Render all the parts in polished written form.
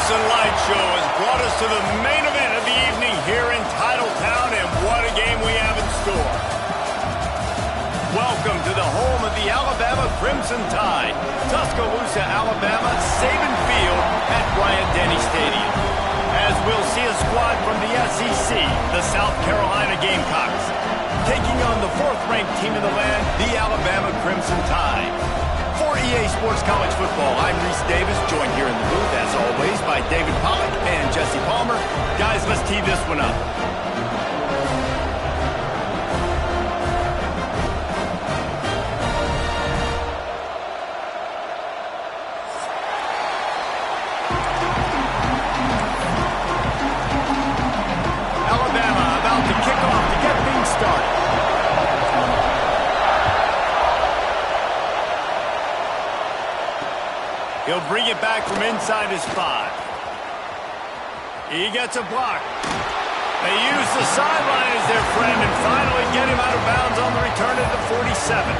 and light show has brought us to the main event of the evening here in Titletown, and what a game we have in store. Welcome to the home of the Alabama Crimson Tide, Tuscaloosa, Alabama, Saban Field at Bryant-Denny Stadium. As we'll see a squad from the SEC, the South Carolina Gamecocks, taking on the fourth-ranked team in the land, the Alabama Crimson Tide. For EA Sports College Football, I'm Reese Davis, joined here in the booth, as always, by David Pollack and Jesse Palmer. Guys, let's tee this one up. Alabama about to kick off to get things started. He'll bring it back from inside his 5. He gets a block. They use the sideline as their friend and finally get him out of bounds on the return at the 47.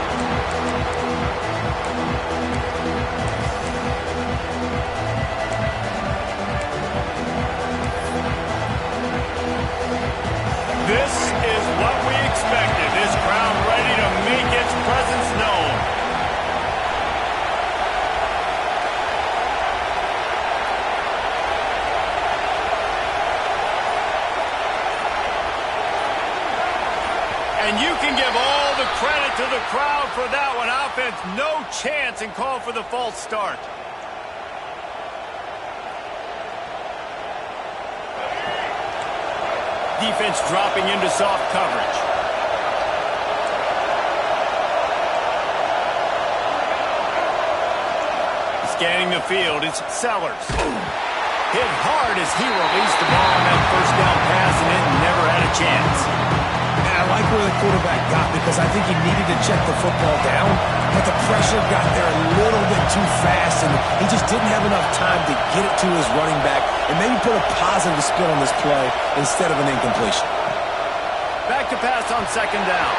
This is what we expected. This crowd ready to make its presence known. And you can give all the credit to the crowd for that one. Offense, no chance, and call for the false start. Defense dropping into soft coverage. Scanning the field, it's Sellers. Hit hard as he released the ball on that first down pass, and it never had a chance. I like where the quarterback got because I think he needed to check the football down, but the pressure got there a little bit too fast, and he just didn't have enough time to get it to his running back and maybe put a positive spin on this play instead of an incompletion. Back to pass on second down.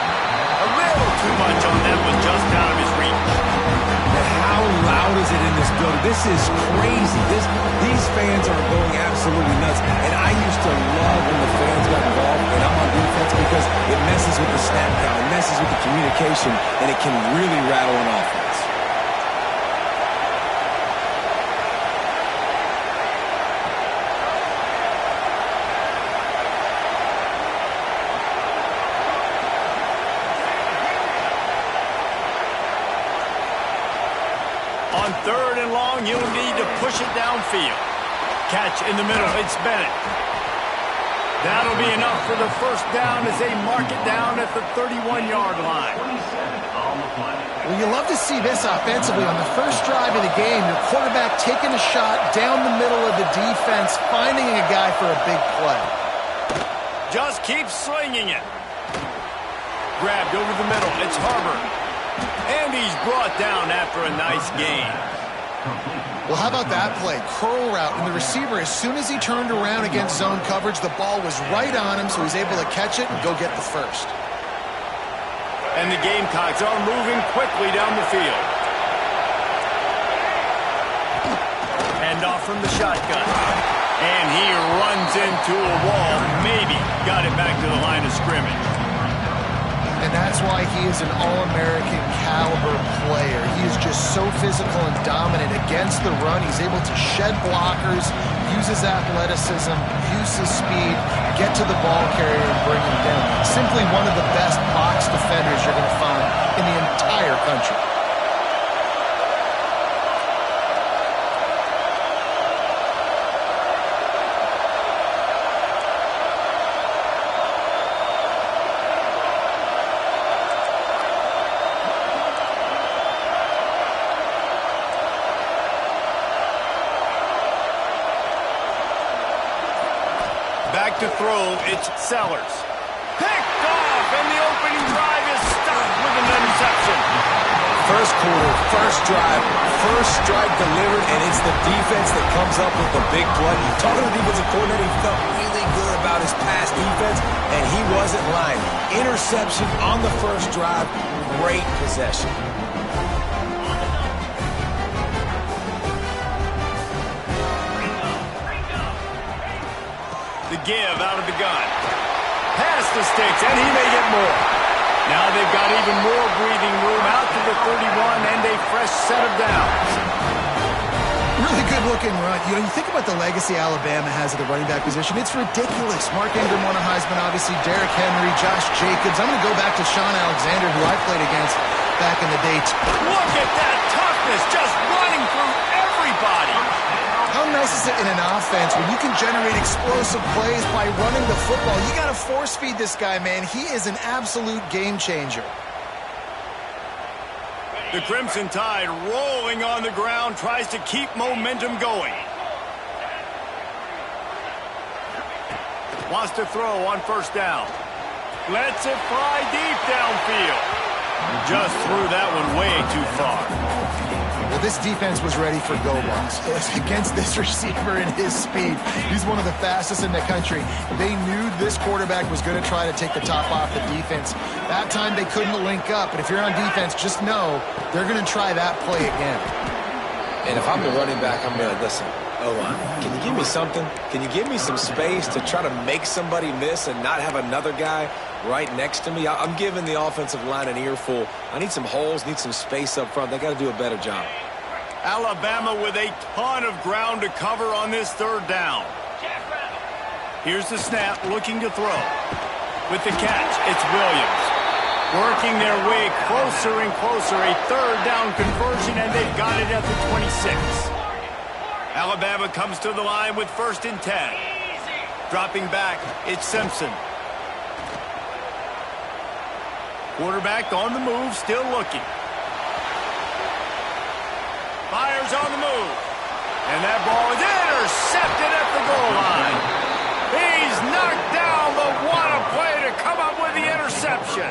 A little too much on that was just out of his reach. And how loud is it in this building? This is crazy. These fans are going absolutely nuts. And I used to love when the fans got involved and I'm on defense because it messes with the snap count, it messes with the communication, and it can really rattle an offense. On third and long, you'll need to push it downfield. Catch in the middle, it's Bennett. That'll be enough for the first down as they mark it down at the 31-yard line. Well, you love to see this offensively on the first drive of the game. Your quarterback taking a shot down the middle of the defense, finding a guy for a big play. Just keep slinging it. Grabbed over the middle, it's Harbor. And he's brought down after a nice gain. Well, how about that play? Curl route, and the receiver, as soon as he turned around against zone coverage, the ball was right on him, so he's able to catch it and go get the first. And the Gamecocks are moving quickly down the field. Hand off from the shotgun. And he runs into a wall. Maybe got it back to the line of scrimmage. And that's why he is an All-American caliber player. He is just so physical and dominant against the run. He's able to shed blockers, use his athleticism, use his speed, get to the ball carrier and bring him down. Simply one of the best box defenders you're going to find in the entire country. Back to throw, it's Sellers. Picked off, and the opening drive is stopped with an interception. First quarter, first drive, first strike delivered, and it's the defense that comes up with the big play. Talking to the defensive coordinator, he felt really good about his pass defense, and he wasn't lying. Interception on the first drive, great possession. give out of the gun. Past the sticks, and he may get more. Now they've got even more breathing room out to the 31 and a fresh set of downs. Really good-looking run. You think about the legacy Alabama has at the running back position. It's ridiculous. Mark Ingram won a Heisman, obviously. Derrick Henry, Josh Jacobs. I'm going to go back to Sean Alexander, who I played against back in the day. Look at that toughness, just running through everybody. How nice is it in an offense when you can generate explosive plays by running the football? You got to force-feed this guy, man. He is an absolute game changer. The Crimson Tide rolling on the ground, tries to keep momentum going. Wants to throw on first down. Lets it fly deep downfield. Just threw that one way too far. Well, this defense was ready for go-balls. Against this receiver and his speed, he's one of the fastest in the country. They knew this quarterback was going to try to take the top off the defense. That time they couldn't link up, but if you're on defense, just know they're going to try that play again. And if I'm the running back, I'm going to listen. Can you give me something? Can you give me some space to try to make somebody miss and not have another guy right next to me? I'm giving the offensive line an earful. I need some holes, need some space up front. They got to do a better job. Alabama with a ton of ground to cover on this third down. Here's the snap, looking to throw. With the catch, it's Williams. Working their way closer and closer. A third down conversion, and they've got it at the 26. Alabama comes to the line with 1st and 10. Dropping back, it's Simpson. Quarterback on the move, still looking. Fires on the move. And that ball is intercepted at the goal line. He's knocked down, but what a play to come up with the interception.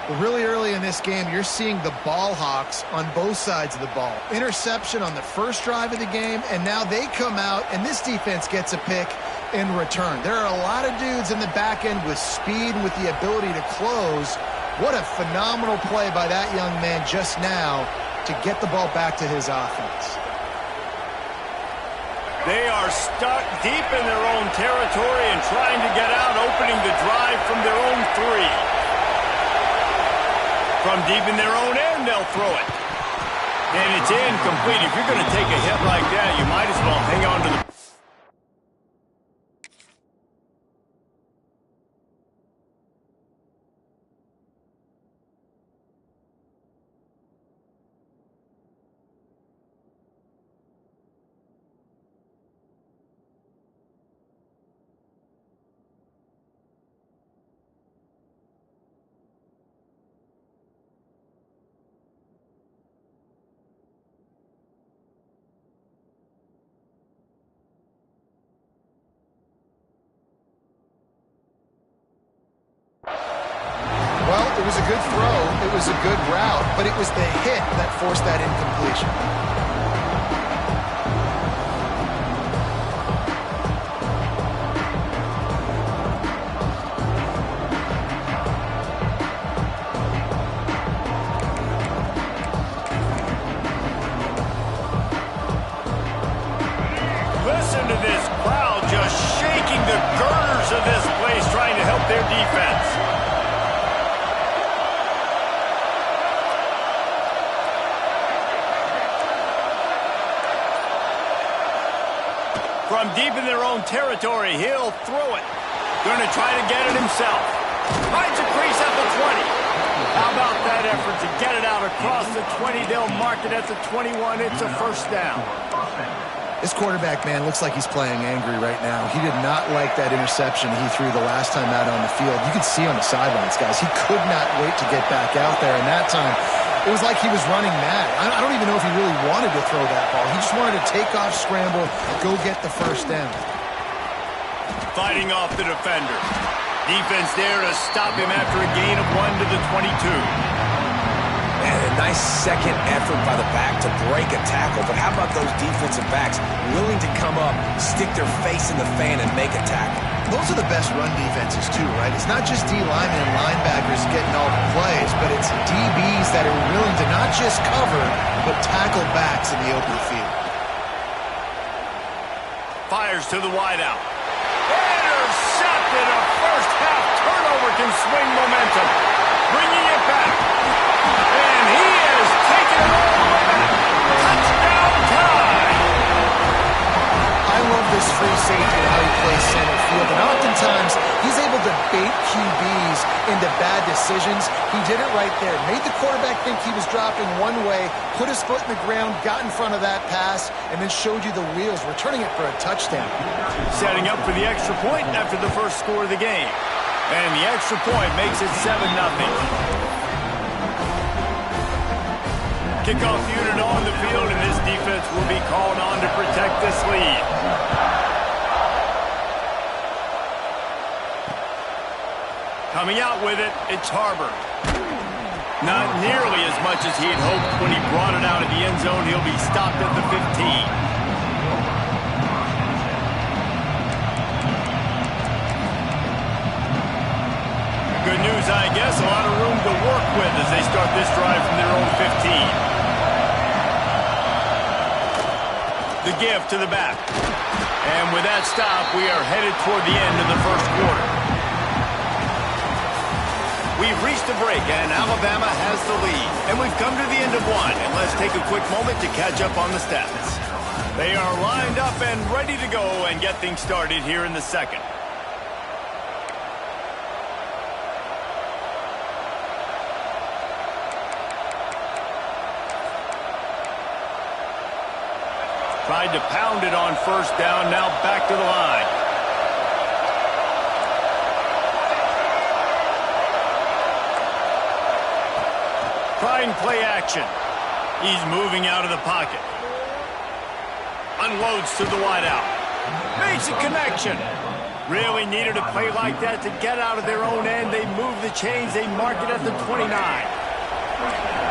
Well, really early in this game, you're seeing the ball hawks on both sides of the ball. Interception on the first drive of the game, and now they come out, and this defense gets a pick in return. There are a lot of dudes in the back end with speed and with the ability to close. What a phenomenal play by that young man just now to get the ball back to his offense. They are stuck deep in their own territory and trying to get out, opening the drive from their own 3. From deep in their own end, they'll throw it. And it's incomplete. If you're going to take a hit like that, you might as well hang on to the... Well, it was a good throw, it was a good route, but it was the hit that forced that incompletion. Listen to this crowd just shaking the girders of this place, trying to help their defense. From deep in their own territory, he'll throw it. Going to try to get it himself. Finds a crease at the 20. How about that effort to get it out across the 20? They'll mark it at the 21. It's a first down. This quarterback, man, looks like he's playing angry right now. He did not like that interception he threw the last time out on the field. You could see on the sidelines, guys, he could not wait to get back out there. And that time, it was like he was running mad. I don't even know if he really wanted to throw that ball. He just wanted to take off, scramble, go get the first down. Fighting off the defender. Defense there to stop him after a gain of 1 to the 22. And a nice second effort by the back to break a tackle. But how about those defensive backs willing to come up, stick their face in the fan, and make a tackle? Those are the best run defenses, too, right? It's not just D linemen and linebackers getting all the plays, but it's DBs that are willing to not just cover, but tackle backs in the open field. Fires to the wideout. Intercepted. A first-half turnover can swing momentum. Bringing it back. And he has taken it all the way back. Touchdown time. I love this free safety and how he plays center field. And oftentimes, he's able to bait QBs into bad decisions. He did it right there. Made the quarterback think he was dropping one way, put his foot in the ground, got in front of that pass, and then showed you the wheels, returning it for a touchdown. Setting up for the extra point after the first score of the game. And the extra point makes it 7-0. Kickoff unit on the field, and this defense will be called on to protect this lead. Coming out with it, it's Harbor. Not nearly as much as he had hoped when he brought it out of the end zone. He'll be stopped at the 15. Good news, I guess, a lot of room to work with as they start this drive from their own 15. The give to the back. And with that stop, we are headed toward the end of the first quarter. We've reached a break, and Alabama has the lead. And we've come to the end of one, and let's take a quick moment to catch up on the stats. They are lined up and ready to go and get things started here in the second. Tried to pound it on first down, now back to the line. Trying play action. He's moving out of the pocket. Unloads to the wideout. Makes a connection. Really needed a play like that to get out of their own end. They move the chains. They mark it at the 29.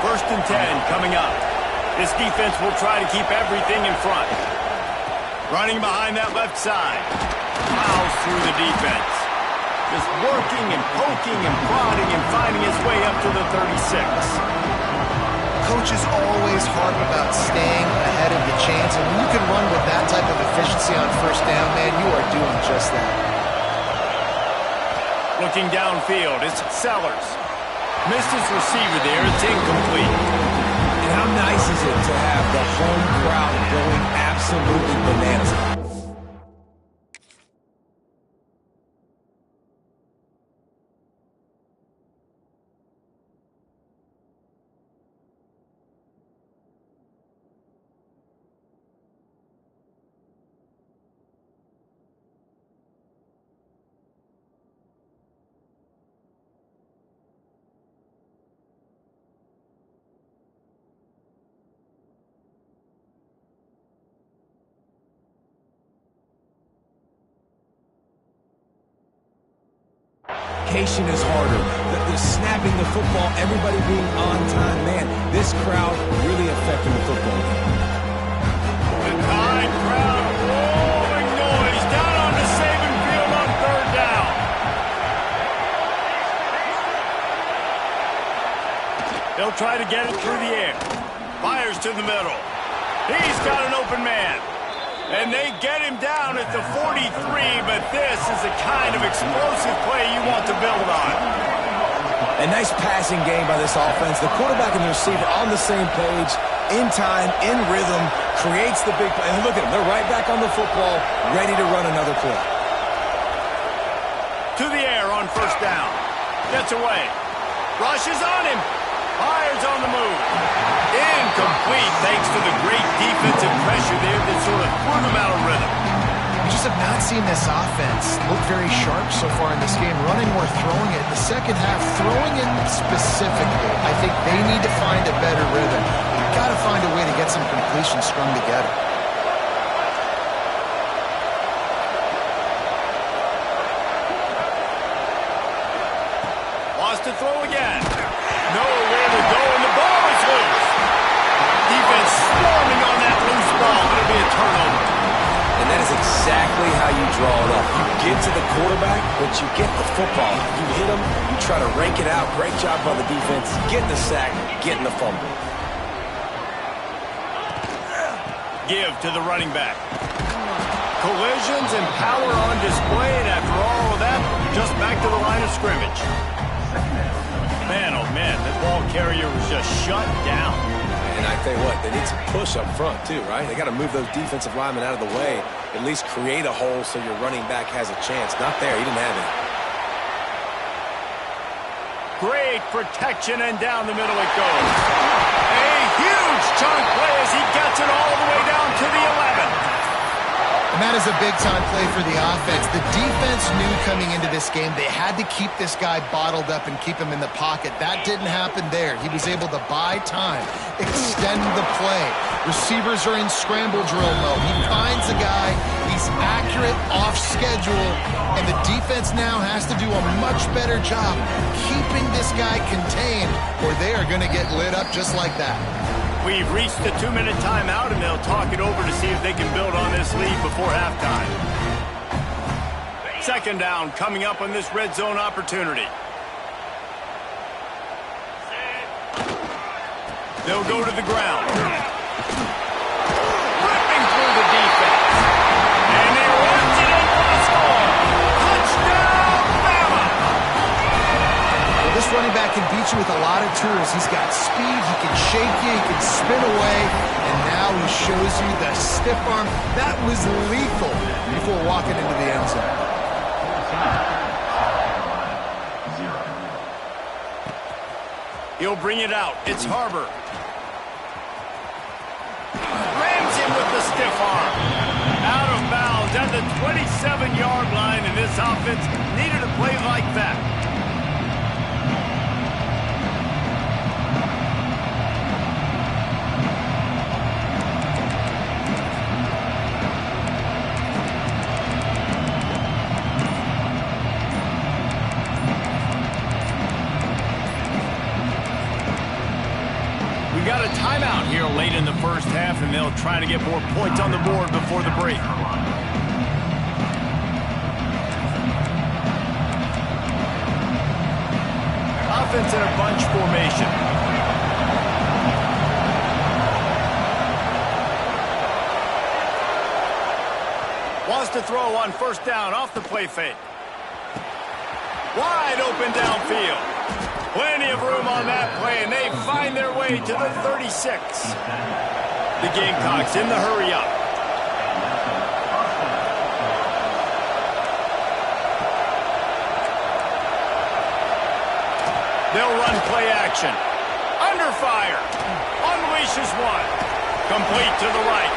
1st and 10 coming up. This defense will try to keep everything in front. Running behind that left side. Plows through the defense. Just working and poking and prodding and finding his way up to the 36. Coaches always harp about staying ahead of the chains, and when you can run with that type of efficiency on first down, man, you are doing just that. Looking downfield, it's Sellers. Missed his receiver there, it's incomplete. And how nice is it to have the home crowd going absolutely bananas? Communication is harder. The snapping the football, everybody being on time. Man, this crowd really affecting the football game. The Tide crowd, roaring noise down on the Saban field on 3rd down. They'll try to get it through the air. Fires to the middle. He's got an open man. And they get him down at the 43, but this is the kind of explosive play you want to build on. A nice passing game by this offense. The quarterback and the receiver on the same page, in time, in rhythm, creates the big play. And look at them, they're right back on the football, ready to run another play. To the air on 1st down. Gets away. Rushes on him. Fires on the move. Incomplete thanks to the great defensive pressure there that sort of threw them out of rhythm. We just have not seen this offense look very sharp so far in this game, running or throwing it. The second half, throwing it specifically, I think they need to find a better rhythm. You've got to find a way to get some completion strung together. Wants to throw again. Nowhere to go, and the ball is loose. Defense swarming on that loose ball. It'll be a turnover. And that is exactly how you draw it up. You get to the quarterback, but you get the football. You hit him, you try to rake it out. Great job by the defense. Getting the sack, getting the fumble. Give to the running back. Collisions and power on display, and after all of that, just back to the line of scrimmage. Man, oh man, the ball carrier was just shut down. And I tell you what, they need some push up front too, right? They got to move those defensive linemen out of the way, at least create a hole so your running back has a chance. Not there, he didn't have it. Great protection, and down the middle it goes. A huge chunk play as he gets it all the way down to the 11. And that is a big-time play for the offense. The defense knew coming into this game they had to keep this guy bottled up and keep him in the pocket. That didn't happen there. He was able to buy time, extend the play. Receivers are in scramble drill mode. He finds the guy. He's accurate, off schedule, and the defense now has to do a much better job keeping this guy contained, or they are going to get lit up just like that. We've reached the 2-minute timeout, and they'll talk it over to see if they can build on this lead before halftime. Second down coming up on this red zone opportunity. They'll go to the ground. Ripping through the defense. And he runs it in for the score. Touchdown, Bama! Well, this running back can beat you with a lot of tools. He's got speed, he can shake you, he can spin away, and now he shows you the stiff arm. That was lethal before walking into the end zone. He'll bring it out. It's Harbor. Rams him with the stiff arm. Out of bounds at the 27-yard line, and this offense needed a play like that. Got a timeout here late in the first half, and they'll try to get more points on the board before the break. Offense in a bunch formation. Wants to throw on first down off the play fake. Wide open downfield. Plenty of room on that play, and they find their way to the 36. The Gamecocks in the hurry up. They'll run play action. Under fire. Unleashes one. Complete to the right.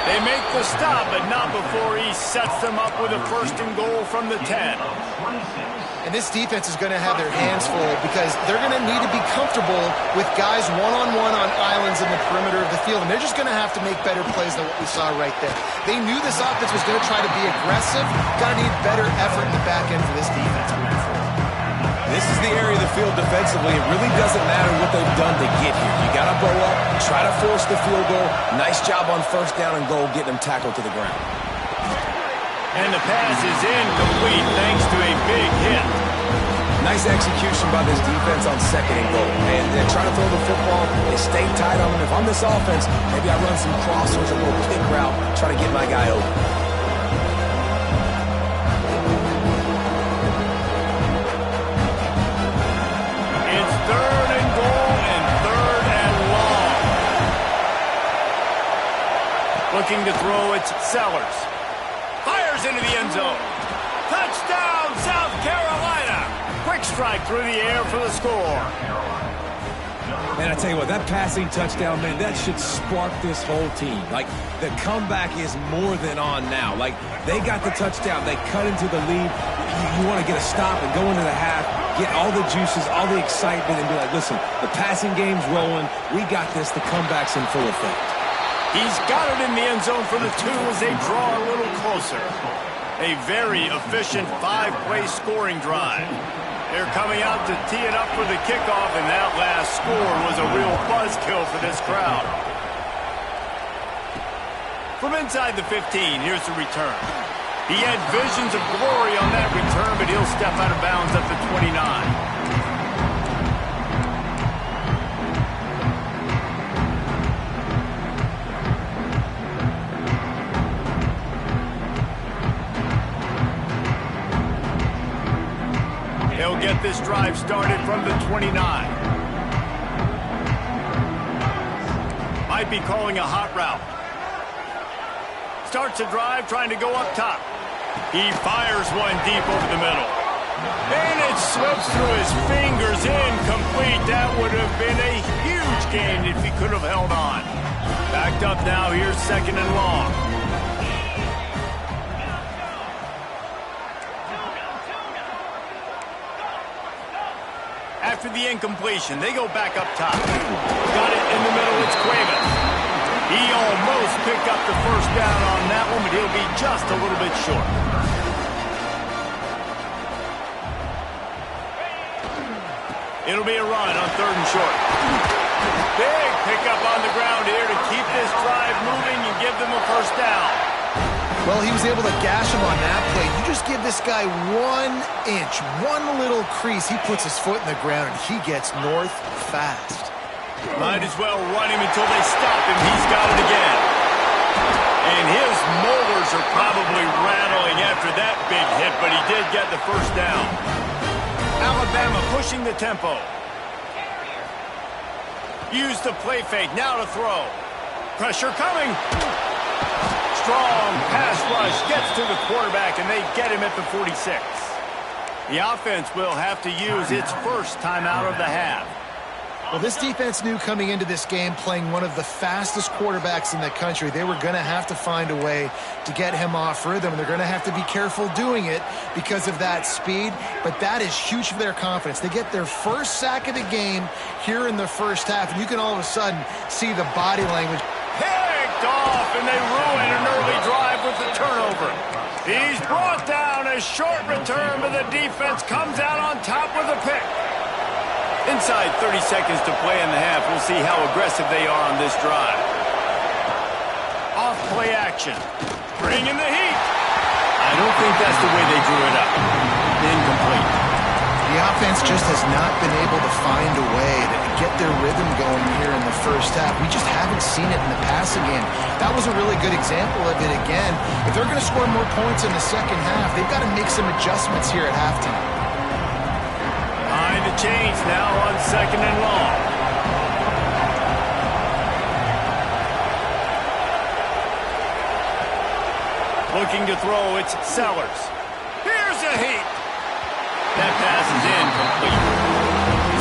They make the stop, but not before he sets them up with a first and goal from the 10. And this defense is going to have their hands full because they're going to need to be comfortable with guys one-on-one on islands in the perimeter of the field. And they're just going to have to make better plays than what we saw right there. They knew this offense was going to try to be aggressive. Got to need better effort in the back end for this defense moving forward. This is the area of the field defensively. It really doesn't matter what they've done to get here. You got to bow up, try to force the field goal. Nice job on first down and goal, getting them tackled to the ground. And the pass is incomplete thanks to a big hit. Nice execution by this defense on second and goal. And they try to throw the football. They stay tight on them. If I'm this offense, maybe I run some crossers, a little kick route, try to get my guy open. It's third and goal and third and long. Looking to throw, it's Sellers. Fires into the end zone. Touchdown, South Carolina. Quick strike through the air for the score. And I tell you what, that passing touchdown, man, that should spark this whole team. Like, the comeback is more than on now. Like, they got the touchdown. They cut into the lead. You want to get a stop and go into the half, get all the juices, all the excitement, and be like, listen, the passing game's rolling. We got this. The comeback's in full effect. He's got it in the end zone for the 2 as they draw a little closer. A very efficient 5-play scoring drive. They're coming out to tee it up for the kickoff, and that last score was a real buzzkill for this crowd. From inside the 15, here's the return. He had visions of glory on that return, but he'll step out of bounds at the 29. get this drive started from the 29. Might be calling a hot route. Starts a drive trying to go up top. He fires one deep over the middle. And it slips through his fingers, incomplete. That would have been a huge gain if he could have held on. Backed up now, here's 2nd and long. After the incompletion, they go back up top. Got it in the middle, it's Cuevas. He almost picked up the first down on that one, but he'll be just a little bit short. It'll be a run on 3rd and short. Big pickup on the ground here to keep this drive moving and give them a first down. Well, he was able to gash him on that play. You just give this guy 1 inch, one little crease. He puts his foot in the ground, and he gets north fast. Might as well run him until they stop him. He's got it again. And his molars are probably rattling after that big hit, but he did get the first down. Alabama pushing the tempo. Use the play fake. Now to throw. Pressure coming. Strong pass rush gets to the quarterback, and they get him at the 46. The offense will have to use its first timeout of the half. Well, this defense knew coming into this game, playing one of the fastest quarterbacks in the country, they were going to have to find a way to get him off rhythm. They're going to have to be careful doing it because of that speed, but that is huge for their confidence. They get their first sack of the game here in the first half, and you can all of a sudden see the body language. Picked off, and they ruin an early drive with the turnover. He's brought down. A short return, but the defense comes out on top with a pick. Inside 30 seconds to play in the half. We'll see how aggressive they are on this drive. Off play action. Bringing the heat. I don't think that's the way they drew it up. Incomplete. The offense just has not been able to find a way to get their rhythm going here in the first half. We just haven't seen it in the passing game. That was a really good example of it again. If they're going to score more points in the second half, they've got to make some adjustments here at halftime. Behind the chains now on 2nd and long. Looking to throw, it's Sellers. Here's a heat. That pass is incomplete.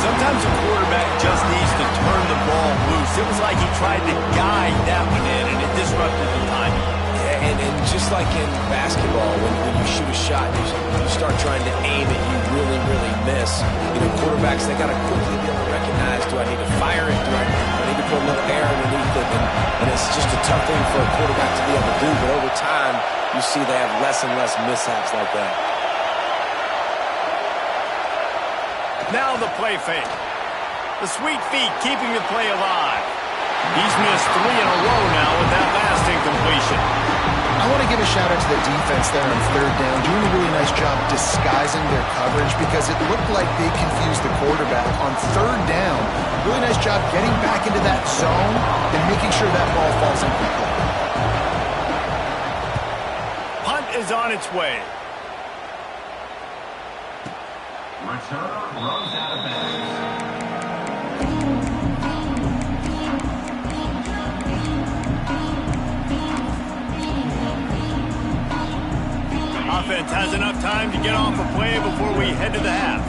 Sometimes a quarterback just needs to turn the ball loose. It was like he tried to guide that one in, and it disrupted the timing. Yeah, and just like in basketball, when you shoot a shot, you start trying to aim it, you really miss. You know, quarterbacks, they got to quickly be able to recognize, do I need to fire it? Do I need to put a little air underneath it? And it's just a tough thing for a quarterback to be able to do, but over time, you see they have less and less mishaps like that. Now the play fake. The sweet feet keeping the play alive. He's missed 3 in a row now with that last incompletion. I want to give a shout out to the defense there on 3rd down, doing a really nice job disguising their coverage because it looked like they confused the quarterback on 3rd down. Really nice job getting back into that zone and making sure that ball falls incomplete. Punt is on its way. Return throws out of bounds. Offense has enough time to get off a play before we head to the half.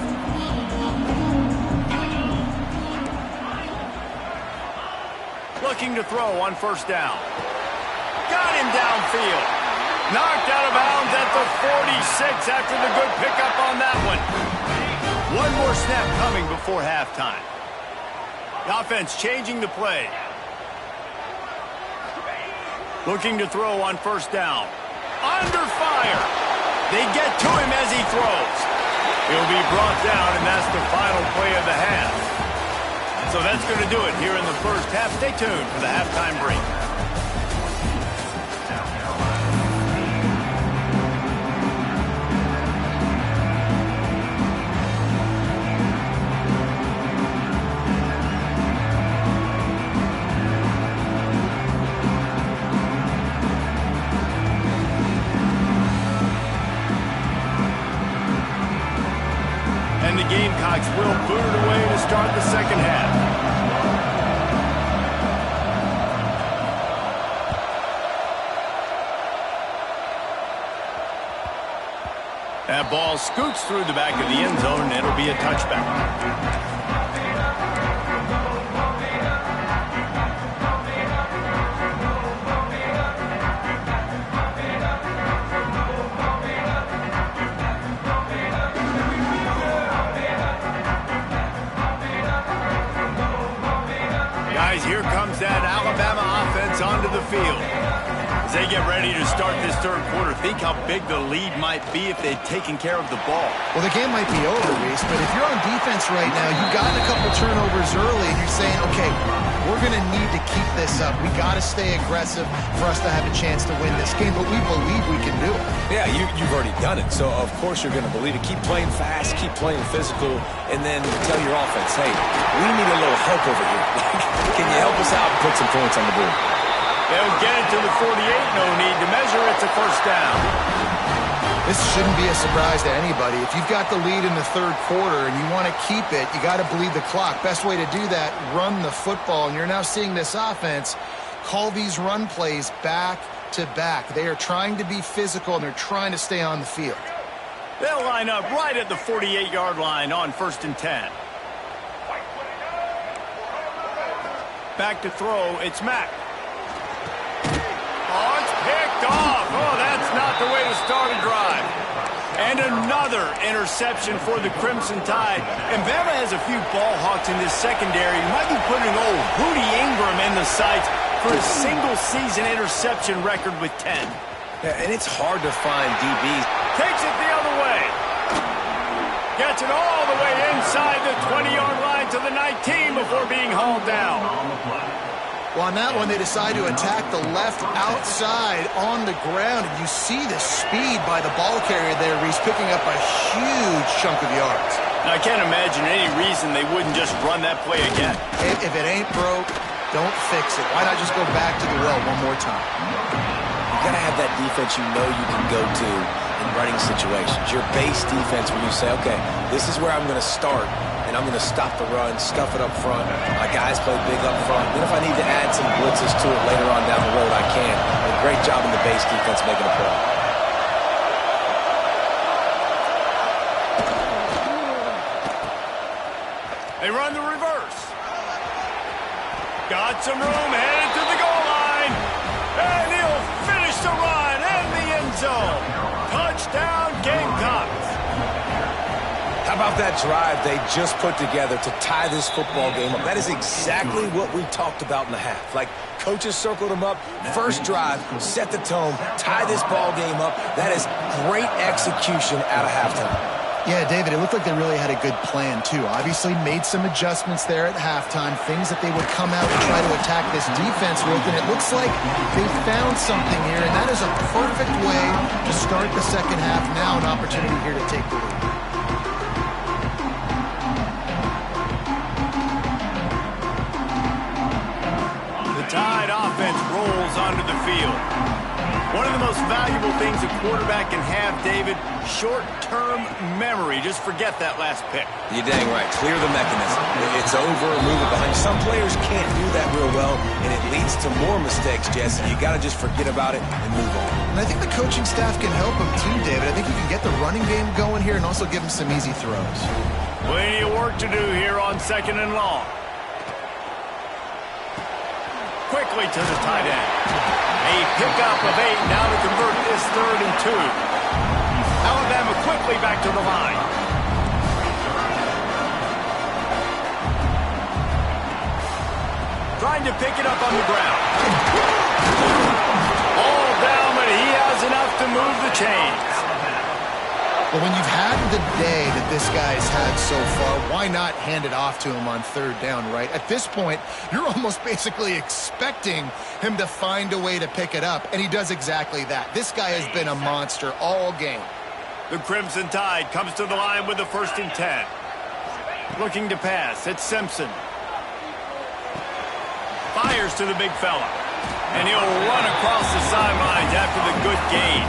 Looking to throw on 1st down. Got him downfield. Knocked out of bounds at the 46 after the good pickup on that one. One more snap coming before halftime. The offense changing the play. Looking to throw on 1st down. Under fire. They get to him as he throws. He'll be brought down, and that's the final play of the half. So that's going to do it here in the first half. Stay tuned for the halftime break. Gamecocks will boot it away to start the second half. That ball scoots through the back of the end zone, and it'll be a touchback. Guys, here comes that Alabama offense onto the field. As they get ready to start this third quarter, think how big the lead might be if they'd taken care of the ball. Well, the game might be over, Reese, but if you're on defense right now, you've gotten a couple turnovers early, and you're saying, okay, we're going to need to keep this up. We got to stay aggressive for us to have a chance to win this game, but we believe we can do it. Yeah, you've already done it, so of course you're going to believe it. Keep playing fast, keep playing physical, and then tell your offense, hey, we need a little help over here. Can you help us out and put some points on the board? They'll get it to the 48, no need to measure. It's a first down. This shouldn't be a surprise to anybody. If you've got the lead in the third quarter and you want to keep it, you got to bleed the clock. Best way to do that, run the football. And you're now seeing this offense call these run plays back to back. They are trying to be physical, and they're trying to stay on the field. They'll line up right at the 48-yard line on 1st and 10. Back to throw, it's Mack. Oh, it's picked off. Oh, that's not the way to start a drive. And another interception for the Crimson Tide. And Bama has a few ball hawks in this secondary. You might be putting old Rudy Ingram in the sights for a single-season interception record with 10. Yeah, and it's hard to find DBs. Takes it the other way. Gets it all the way inside the 20-yard line to the 19 before being hauled down. Well, on that one, they decide to attack the left outside on the ground. And you see the speed by the ball carrier there. He's picking up a huge chunk of yards. Now, I can't imagine any reason they wouldn't just run that play again. If it ain't broke, don't fix it. Why not just go back to the well one more time? You got to have that defense you know you can go to in running situations. Your base defense where you say, okay, this is where I'm going to start. And I'm going to stop the run, stuff it up front. My guys play big up front. Then if I need to add some blitzes to it later on down the road, I can. But a great job in the base defense making a play. They run the reverse. Got some room, headed to the goal line. And he'll finish the run in the end zone. Touchdown, Gamecocks. How about that drive they just put together to tie this football game up? That is exactly what we talked about in the half. Like, coaches circled them up. First drive, set the tone, tie this ball game up. That is great execution out of halftime. Yeah, David, it looked like they really had a good plan, too. Obviously made some adjustments there at halftime, things that they would come out and try to attack this defense with, and it looks like they found something here, and that is a perfect way to start the second half. Now an opportunity here to take the lead. Tide offense rolls onto the field. One of the most valuable things a quarterback can have, David, short-term memory. Just forget that last pick. You're dang right. Clear the mechanism. It's over, move it behind you. Some players can't do that real well, and it leads to more mistakes, Jesse. You got to just forget about it and move on. And I think the coaching staff can help him too, David. I think you can get the running game going here and also give him some easy throws. Plenty of work to do here on 2nd and long. Quickly to the tight end. A pickup of 8 now to convert this 3rd and 2. Alabama quickly back to the line. Trying to pick it up on the ground. All down, but he has enough to move the chains. But when you've had the day that this guy's had so far, why not hand it off to him on 3rd down, right? At this point, you're almost basically expecting him to find a way to pick it up, and he does exactly that. This guy has been a monster all game. The Crimson Tide comes to the line with the 1st and 10. Looking to pass, it's Simpson. Fires to the big fella. And he'll run across the sidelines after the good gain.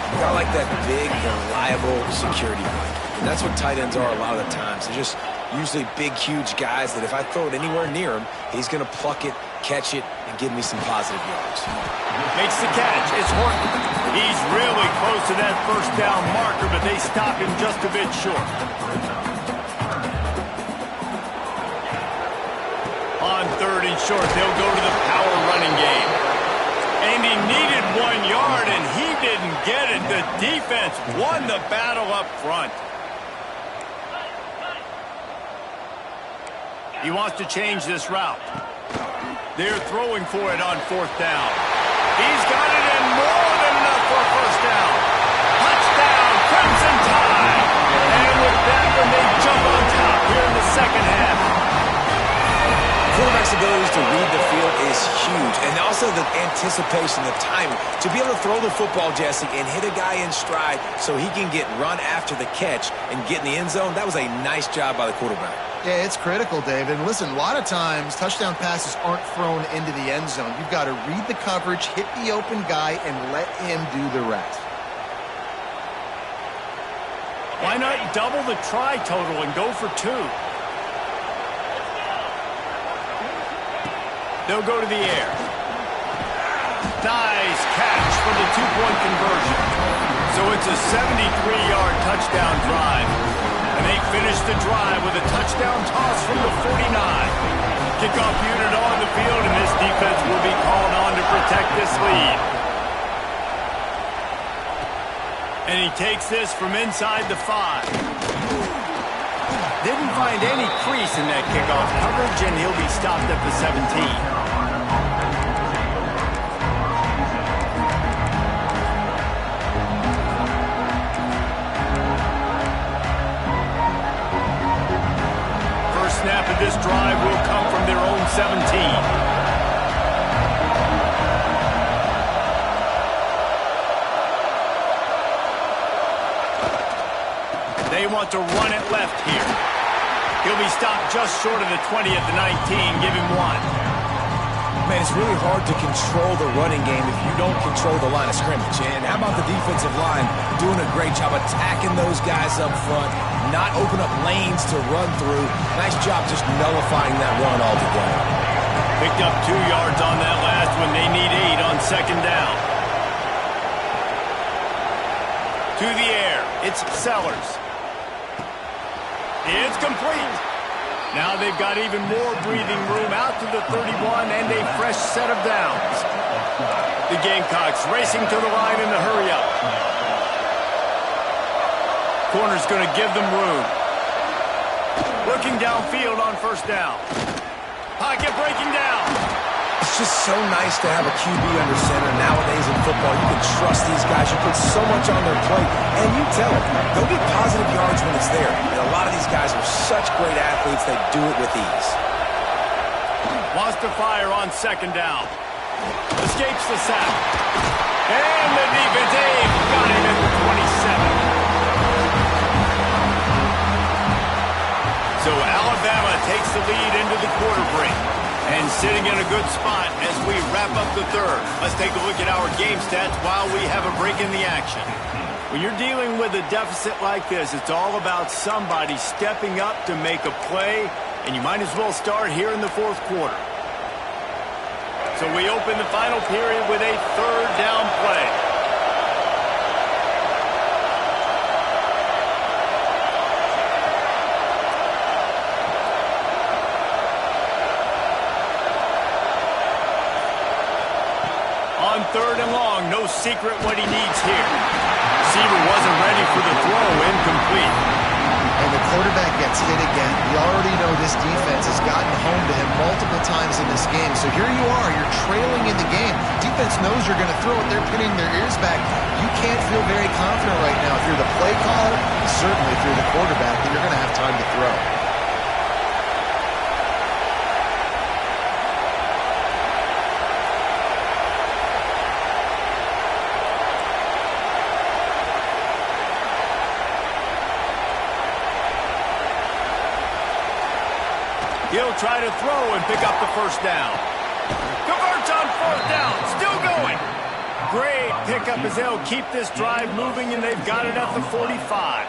I like that big, reliable security blanket. And that's what tight ends are a lot of the times. They're just usually big, huge guys that if I throw it anywhere near him, he's going to pluck it, catch it, and give me some positive yards. Makes the catch. It's Horton. He's really close to that first down marker, but they stop him just a bit short. On 3rd and short, they'll go to the power running game. And he needed 1 yard, and he didn't get it. The defense won the battle up front. He wants to change this route. They're throwing for it on 4th down. He's got it in more than enough for a first down. Touchdown, Crimson Tide. And with that one, they jump on top here in the second half. Quarterback's abilities to read the field is huge, and also the anticipation, the timing. To be able to throw the football, Jesse, and hit a guy in stride so he can get run after the catch and get in the end zone, that was a nice job by the quarterback. Yeah, it's critical, David. And listen, a lot of times touchdown passes aren't thrown into the end zone. You've got to read the coverage, hit the open guy, and let him do the rest. Why not double the try total and go for 2? They'll go to the air. Nice catch for the 2-point conversion. So it's a 73-yard touchdown drive. And they finish the drive with a touchdown toss from the 49. Kickoff unit on the field, and this defense will be called on to protect this lead. And he takes this from inside the 5. Didn't find any crease in that kickoff coverage, and he'll be stopped at the 17. Snap of this drive will come from their own 17. They want to run it left here. He'll be stopped just short of the 20 at the 19. Give him 1. Man, it's really hard to control the running game if you don't control the line of scrimmage. And how about the defensive line doing a great job attacking those guys up front, not open up lanes to run through. Nice job just nullifying that run altogether. Picked up 2 yards on that last one. They need 8 on 2nd down. To the air. It's Sellers. It's complete. Now they've got even more breathing room out to the 31 and a fresh set of downs. The Gamecocks racing to the line in the hurry-up. Corner's going to give them room. Looking downfield on 1st down. Pocket breaking down. It's just so nice to have a QB under center nowadays in football. You can trust these guys. You put so much on their plate, and you tell them they'll get positive yards when it's there. And a lot of these guys are such great athletes, they do it with ease. Wants to fire on 2nd down. Escapes the sack. And the defense got him at the 27. So Alabama takes the lead into the quarter break. And sitting in a good spot as we wrap up the 3rd. Let's take a look at our game stats while we have a break in the action. When you're dealing with a deficit like this, it's all about somebody stepping up to make a play, and you might as well start here in the 4th quarter. So we open the final period with a 3rd down play. On 3rd and long, no secret what he needs here. Receiver wasn't ready for the throw, incomplete. And the quarterback gets hit again. We already know this defense has gotten home to him multiple times in this game. So here you are, you're trailing in the game. Defense knows you're going to throw it. They're pinning their ears back. You can't feel very confident right now. If you're the play caller, certainly if you're the quarterback, then you're going to have time to throw. He'll try to throw and pick up the 1st down. Converts on 4th down. Still going. Great pickup as they'll keep this drive moving, and they've got it at the 45.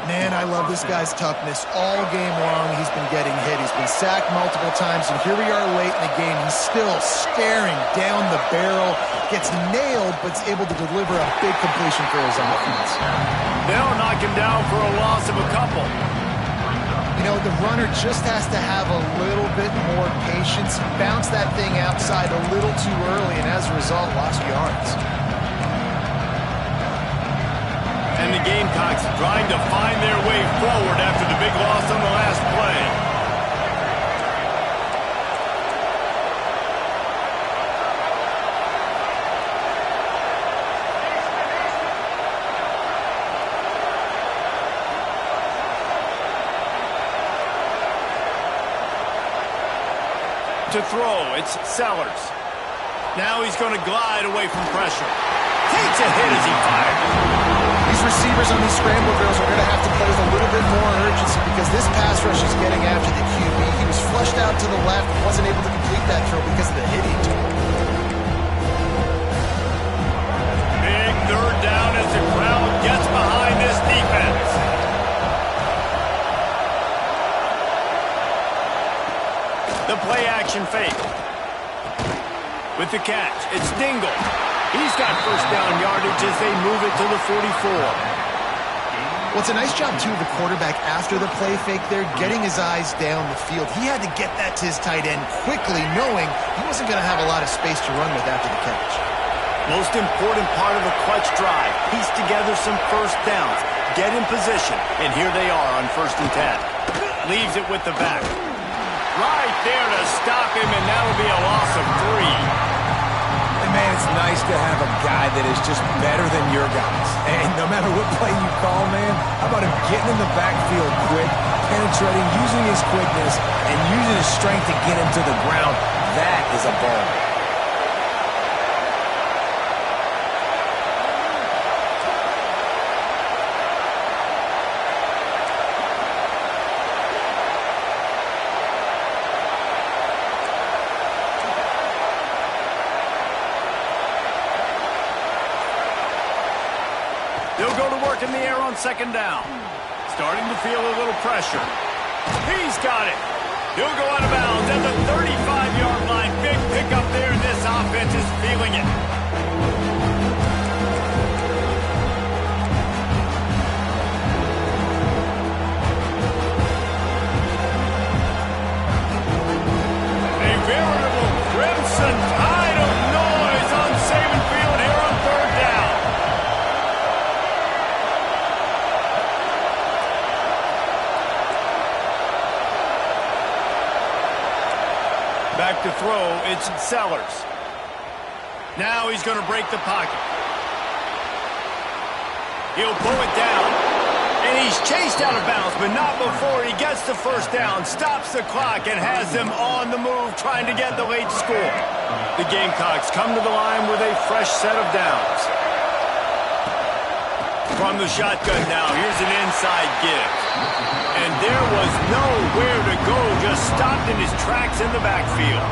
Man, I love this guy's toughness. All game long, he's been getting hit. He's been sacked multiple times, and here we are late in the game. He's still staring down the barrel, gets nailed, but is able to deliver a big completion for his offense. They'll knock him down for a loss of a couple. You know, the runner just has to have a little bit more patience. He bounced that thing outside a little too early, and as a result, lost yards. And the Gamecocks trying to find their way forward after the big loss on the last play. To throw, it's Sellers. Now he's going to glide away from pressure. Takes a hit as he fires. These receivers on these scramble drills are going to have to play with a little bit more urgency because this pass rush is getting after the QB. He was flushed out to the left and wasn't able to complete that throw because of the hit he took. Big third down as the crowd gets behind this defense. The play action fake. With the catch, it's Dingle. He's got first down yardage as they move it to the 44. Well, it's a nice job, too, of the quarterback after the play fake there, getting his eyes down the field. He had to get that to his tight end quickly, knowing he wasn't going to have a lot of space to run with after the catch. Most important part of a clutch drive. Piece together some first downs. Get in position. And here they are on 1st and 10. Leaves it with the back. Right there to stop him, and that'll be a loss of 3. And man, it's nice to have a guy that is just better than your guys. And no matter what play you call, man, how about him getting in the backfield quick, penetrating, using his quickness, and using his strength to get him to the ground. That is a ball. They'll go to work in the air on 2nd down. Starting to feel a little pressure. He's got it. He'll go out of bounds at the 35-yard line. Big pickup there, and this offense is feeling it. A veritable crimson tide of noise on Saban Field here on 3rd down. Back to throw, it's Sellers. Now he's going to break the pocket. He'll pull it down. And he's chased out of bounds, but not before he gets the first down, stops the clock, and has them on the move trying to get the late score. The Gamecocks come to the line with a fresh set of downs. From the shotgun now, here's an inside give. And there was nowhere to go, just stopped in his tracks in the backfield.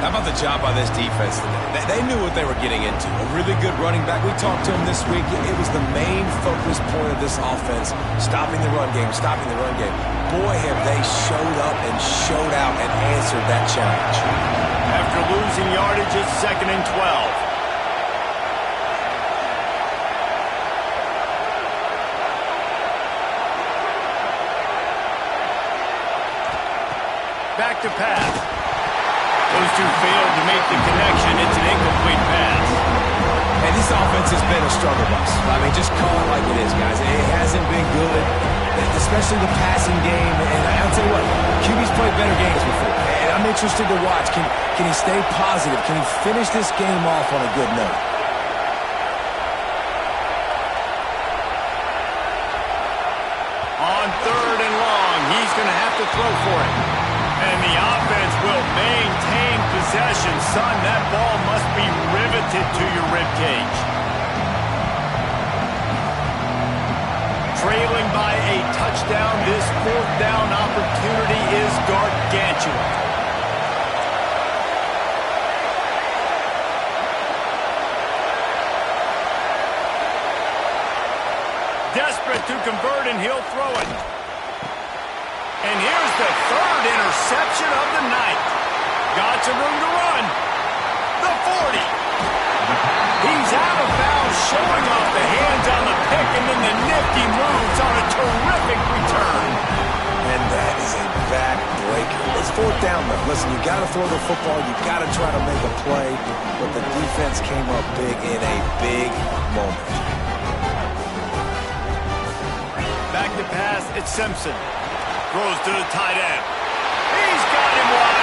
How about the job by this defense today? They knew what they were getting into. A really good running back. We talked to him this week. It was the main focus point of this offense, stopping the run game, stopping the run game. Boy, have they showed up and showed out and answered that challenge. After losing yardage, it's 2nd and 12. Back to pass. Those two failed to make the connection. It's an incomplete pass. And this offense has been a struggle bus. I mean, just call it like it is, guys. It hasn't been good, especially the passing game. And I'll tell you what, QB's played better games before. And I'm interested to watch. Can he stay positive? Can he finish this game off on a good note? On 3rd and long, he's going to have to throw for it. And the offense will maintain possession. Son, that ball must be riveted to your ribcage. Trailing by a touchdown, this 4th down opportunity is gargantuan. Desperate to convert, and he'll throw it. And here's the third interception of the night. Got some room to run. The 40. He's out of bounds, showing off the hands on the pick, and then the nifty moves on a terrific return. And that is a back-breaker. It's fourth down, though. Listen, you got to throw the football. You got to try to make a play. But the defense came up big in a big moment. Back to pass, it's Simpson. Throws to the tight end. He's got him wide